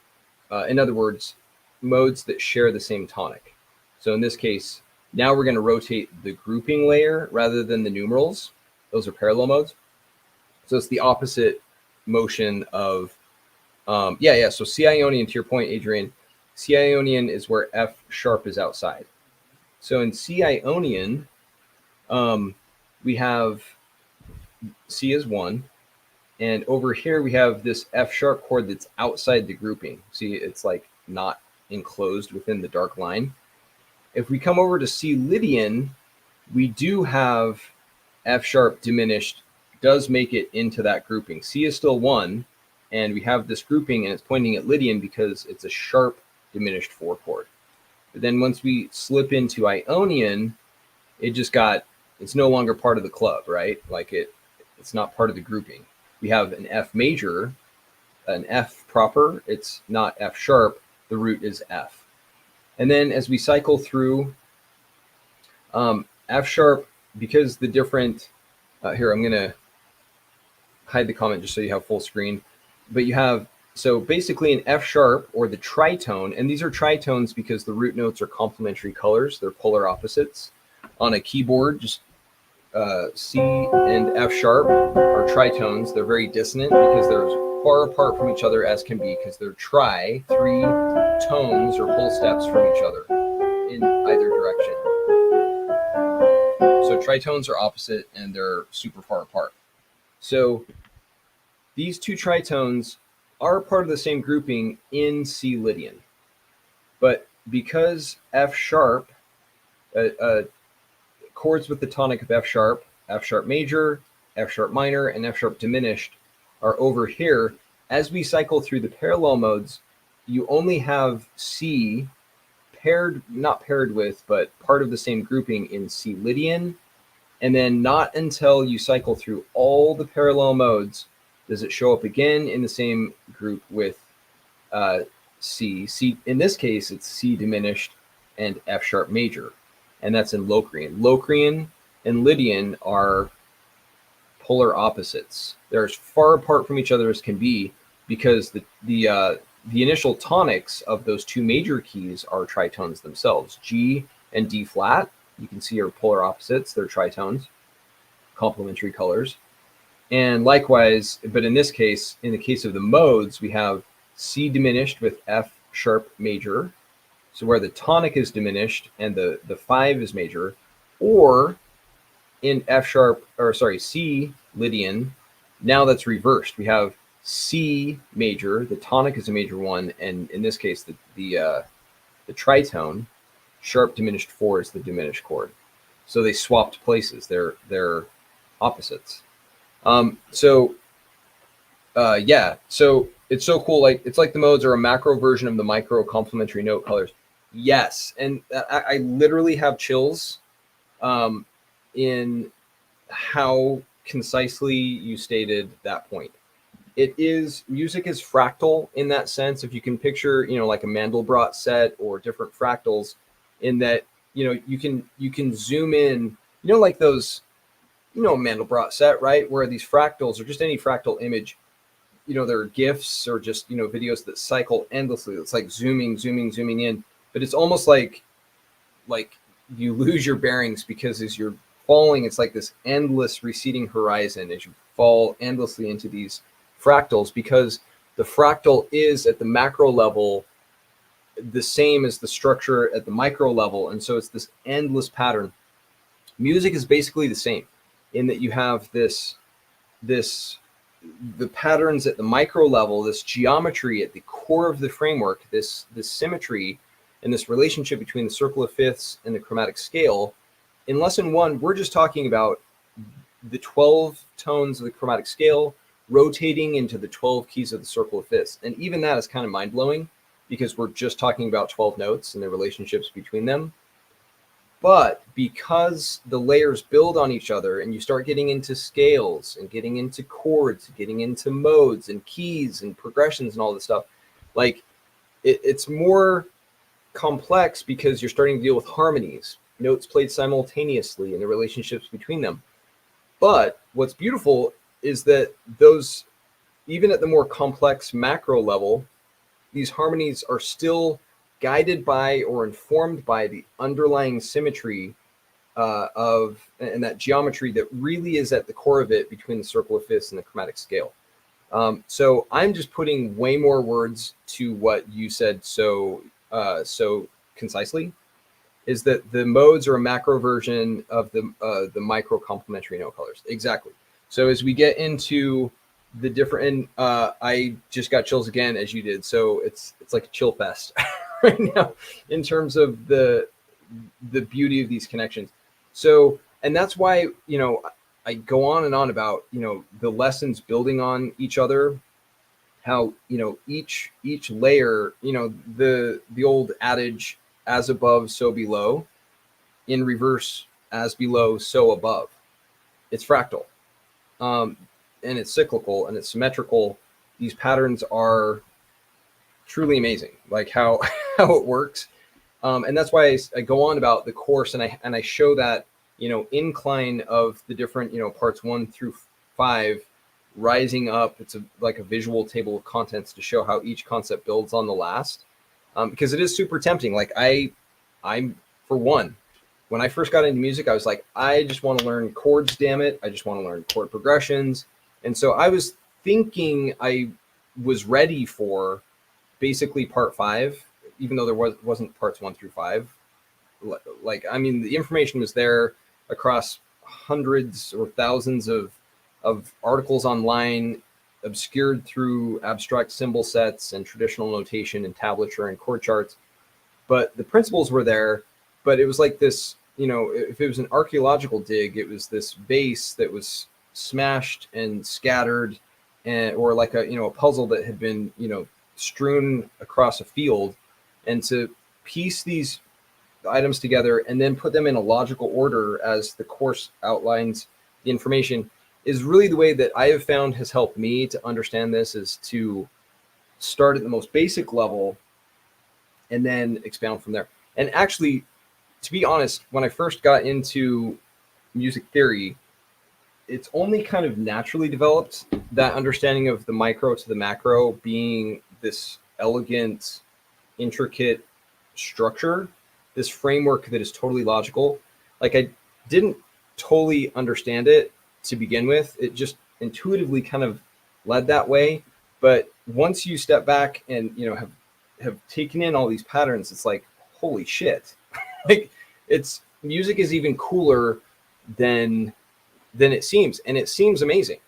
In other words, modes that share the same tonic. So in this case, now we're going to rotate the grouping layer rather than the numerals. Those are parallel modes. So it's the opposite motion of, so C Ionian, to your point, Adrian, C Ionian is where F sharp is outside. So in C Ionian, we have C is 1, and over here we have this F sharp chord that's outside the grouping. See, it's like not enclosed within the dark line. If we come over to C Lydian, we do have F sharp diminished, does make it into that grouping. C is still 1, and we have this grouping, and it's pointing at Lydian because it's a sharp diminished 4 chord. But then once we slip into Ionian, it's no longer part of the club, right? Like it's not part of the grouping. We have an F major, an F proper. It's not F sharp. The root is F. And then as we cycle through F sharp, because the different, here, I'm going to hide the comment just so you have full screen. But you have, so basically an F sharp or the tritone, and these are tritones because the root notes are complementary colors. They're polar opposites. On a keyboard, just C and F sharp are tritones. They're very dissonant because they're far apart from each other as can be, because they're three tones or whole steps from each other in either direction. So tritones are opposite and they're super far apart. So these two tritones are part of the same grouping in C Lydian. But because F sharp, chords with the tonic of F sharp major, F sharp minor, and F sharp diminished are over here, as we cycle through the parallel modes, you only have C not paired with, but part of the same grouping in C Lydian. And then not until you cycle through all the parallel modes does it show up again in the same group with C. In this case, it's C diminished and F sharp major. And that's in Locrian. Locrian and Lydian are polar opposites. They're as far apart from each other as can be, because the initial tonics of those two major keys are tritones themselves. G and D flat, you can see, are polar opposites. They're tritones, complementary colors. And likewise, but in this case, in the case of the modes, we have C diminished with F sharp major, so where the tonic is diminished and the 5 is major, or in C Lydian, now that's reversed. We have C major, the tonic is a major 1, and in this case, the tritone, sharp diminished 4, is the diminished chord. So they swapped places. They're opposites. So it's so cool. Like, it's like the modes are a macro version of the micro complementary note colors. Yes, and I literally have chills in how concisely you stated that point. Music is fractal in that sense. If you can picture, like a Mandelbrot set or different fractals, in that, you can zoom in, like those, a Mandelbrot set, right? Where these fractals, or just any fractal image, there are GIFs or just, videos that cycle endlessly. It's like zooming in. But it's almost like you lose your bearings, because as you're falling, it's like this endless receding horizon as you fall endlessly into these fractals, because the fractal is at the macro level the same as the structure at the micro level. And so it's this endless pattern. Music is basically the same, in that you have the patterns at the micro level, this geometry at the core of the framework, this symmetry, and this relationship between the circle of fifths and the chromatic scale. In lesson 1, we're just talking about the 12 tones of the chromatic scale rotating into the 12 keys of the circle of fifths. And even that is kind of mind-blowing, because we're just talking about 12 notes and the relationships between them. But because the layers build on each other, and you start getting into scales and getting into chords, getting into modes and keys and progressions and all this stuff, like it's more complex, because you're starting to deal with harmonies, notes played simultaneously, and the relationships between them. But what's beautiful is that those, even at the more complex macro level, these harmonies are still guided by or informed by the underlying symmetry and that geometry that really is at the core of it between the circle of fifths and the chromatic scale. So I'm just putting way more words to what you said so concisely, is that the modes are a macro version of the micro complementary note colors. Exactly. So as we get into the different, and I just got chills again as you did. So it's like a chill fest right now in terms of the beauty of these connections. So, and that's why, I go on and on about, the lessons building on each other, how, each layer, the old adage, as above, so below. In reverse, as below, so above. It's fractal, and it's cyclical and it's symmetrical. These patterns are truly amazing, like how how it works. And that's why I go on about the course, and I show that, you know, incline of the different, you know, parts 1 through 5 rising up. It's like a visual table of contents to show how each concept builds on the last, because it is super tempting. Like I'm for one, when I first got into music, I was like, I just want to learn chords, damn it. I just want to learn chord progressions. And so I was thinking I was ready for basically part 5, even though there wasn't parts 1 through 5. Like, I mean, the information was there across hundreds or thousands of articles online, obscured through abstract symbol sets and traditional notation and tablature and chord charts. But the principles were there, but it was like this, you know, if it was an archaeological dig, it was this base that was smashed and scattered, and or like a, you know, a puzzle that had been, you know, strewn across a field. And to piece these items together and then put them in a logical order as the course outlines the information is really the way that I have found has helped me to understand this, is to start at the most basic level and then expound from there. And actually, to be honest, when I first got into music theory, it's only kind of naturally developed, that understanding of the micro to the macro being this elegant, intricate structure, this framework that is totally logical. Like, I didn't totally understand it to begin with. It just intuitively kind of led that way. But once you step back and, you know, have taken in all these patterns, it's like, holy shit. Like, it's, music is even cooler than it seems, and it seems amazing.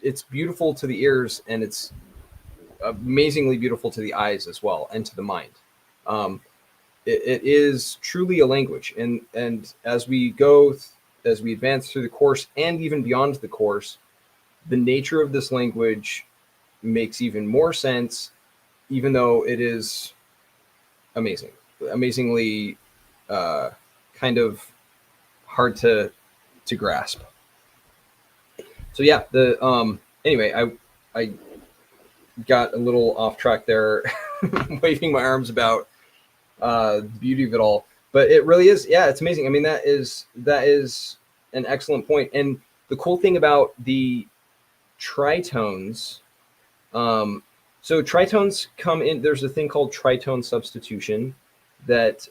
It's beautiful to the ears, and it's amazingly beautiful to the eyes as well, and to the mind. It is truly a language, and as we advance through the course and even beyond the course, the nature of this language makes even more sense, even though it is amazingly kind of hard to grasp. So yeah, anyway, I got a little off track there, waving my arms about the beauty of it all, but it really is, yeah, it's amazing. I mean, that is an excellent point. And the cool thing about the tritones, so tritones come in, there's a thing called tritone substitution that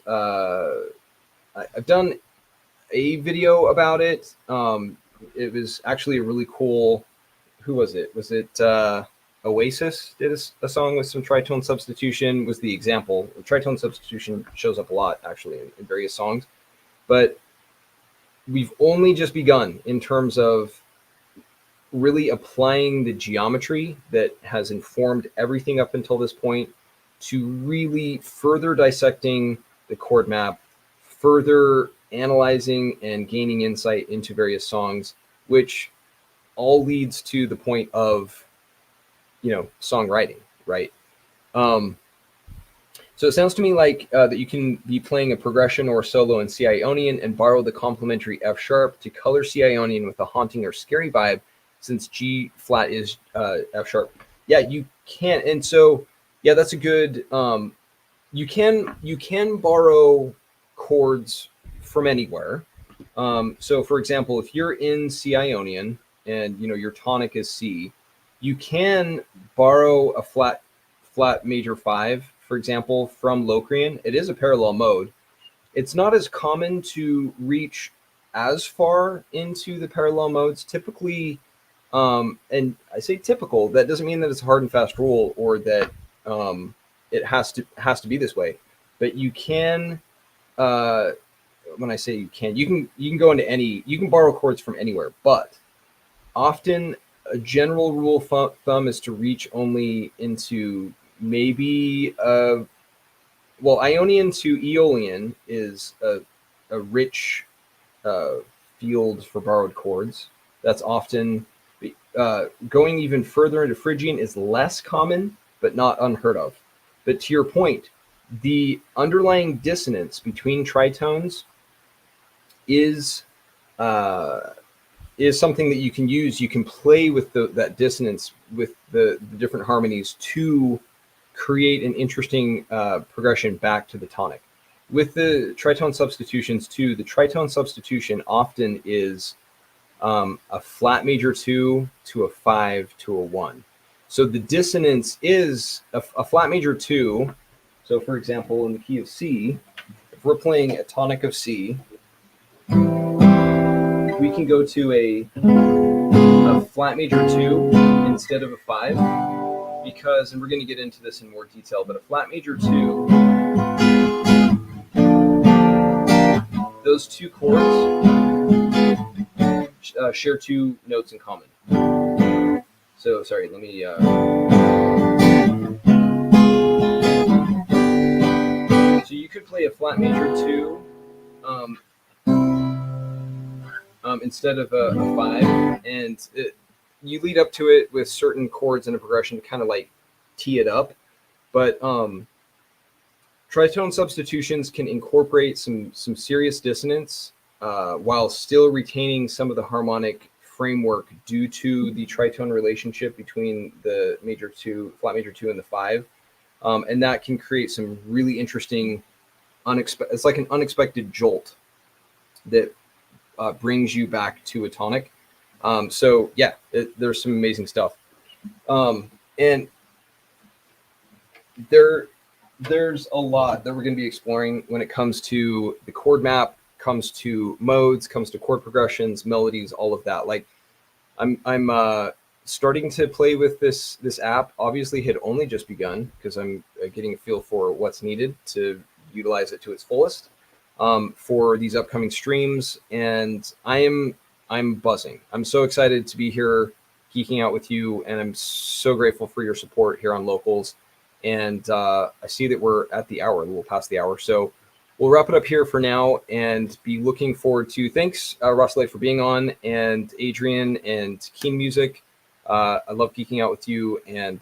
I've done a video about it. It was actually a really cool, who was it? Was it Oasis did a song with some tritone substitution, was the example. Tritone substitution shows up a lot, actually, in various songs. But we've only just begun in terms of really applying the geometry that has informed everything up until this point to really further dissecting the chord map, further analyzing and gaining insight into various songs, which all leads to the point of, you know, songwriting, right? So it sounds to me like that you can be playing a progression or solo in C Ionian and borrow the complementary F sharp to color C Ionian with a haunting or scary vibe, since G flat is F sharp. Yeah, you can. And so, yeah, that's a good, you can borrow chords from anywhere. So for example, if you're in C Ionian and, you know, your tonic is C, you can borrow a flat major 5, for example, from Locrian. It is a parallel mode. It's not as common to reach as far into the parallel modes typically. And I say typical, that doesn't mean that it's a hard and fast rule, or that it has to be this way. But you can, when I say you can go into any, you can borrow chords from anywhere, but often a general rule of thumb is to reach only into maybe, well, Ionian to Aeolian is a rich field for borrowed chords. That's often, going even further into Phrygian is less common, but not unheard of. But to your point, The underlying dissonance between tritones is something that you can use. You can play with that dissonance with the different harmonies to create an interesting progression back to the tonic. With the tritone substitutions too, the tritone substitution often is a flat major 2 to a 5 to a 1. So the dissonance is a flat major 2. So for example, in the key of C, if we're playing a tonic of C, we can go to a flat major 2 instead of a 5, because, and we're going to get into this in more detail, but a flat major 2, those two chords share two notes in common. So, sorry, let me... So you could play a flat major 2 instead of a 5, and you lead up to it with certain chords and a progression to kind of like tee it up. But tritone substitutions can incorporate some serious dissonance while still retaining some of the harmonic framework due to the tritone relationship between the major 2, flat major 2, and the 5. And that can create some really interesting, it's like an unexpected jolt that brings you back to a tonic. So yeah, there's some amazing stuff. And there's a lot that we're going to be exploring when it comes to the chord map, comes to modes, comes to chord progressions, melodies, all of that. Like I'm starting to play with this app. Obviously had only just begun because I'm getting a feel for what's needed to utilize it to its fullest for these upcoming streams. And I'm buzzing. I'm so excited to be here geeking out with you, and I'm so grateful for your support here on Locals. And I see that we're at the hour, a little past the hour. So we'll wrap it up here for now and be looking forward to, thanks, Russell, for being on, and Adrian and Keen Music. I love geeking out with you, and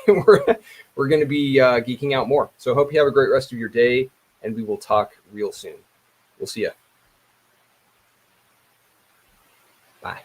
we're going to be geeking out more. So I hope you have a great rest of your day, and we will talk real soon. We'll see you. Bye.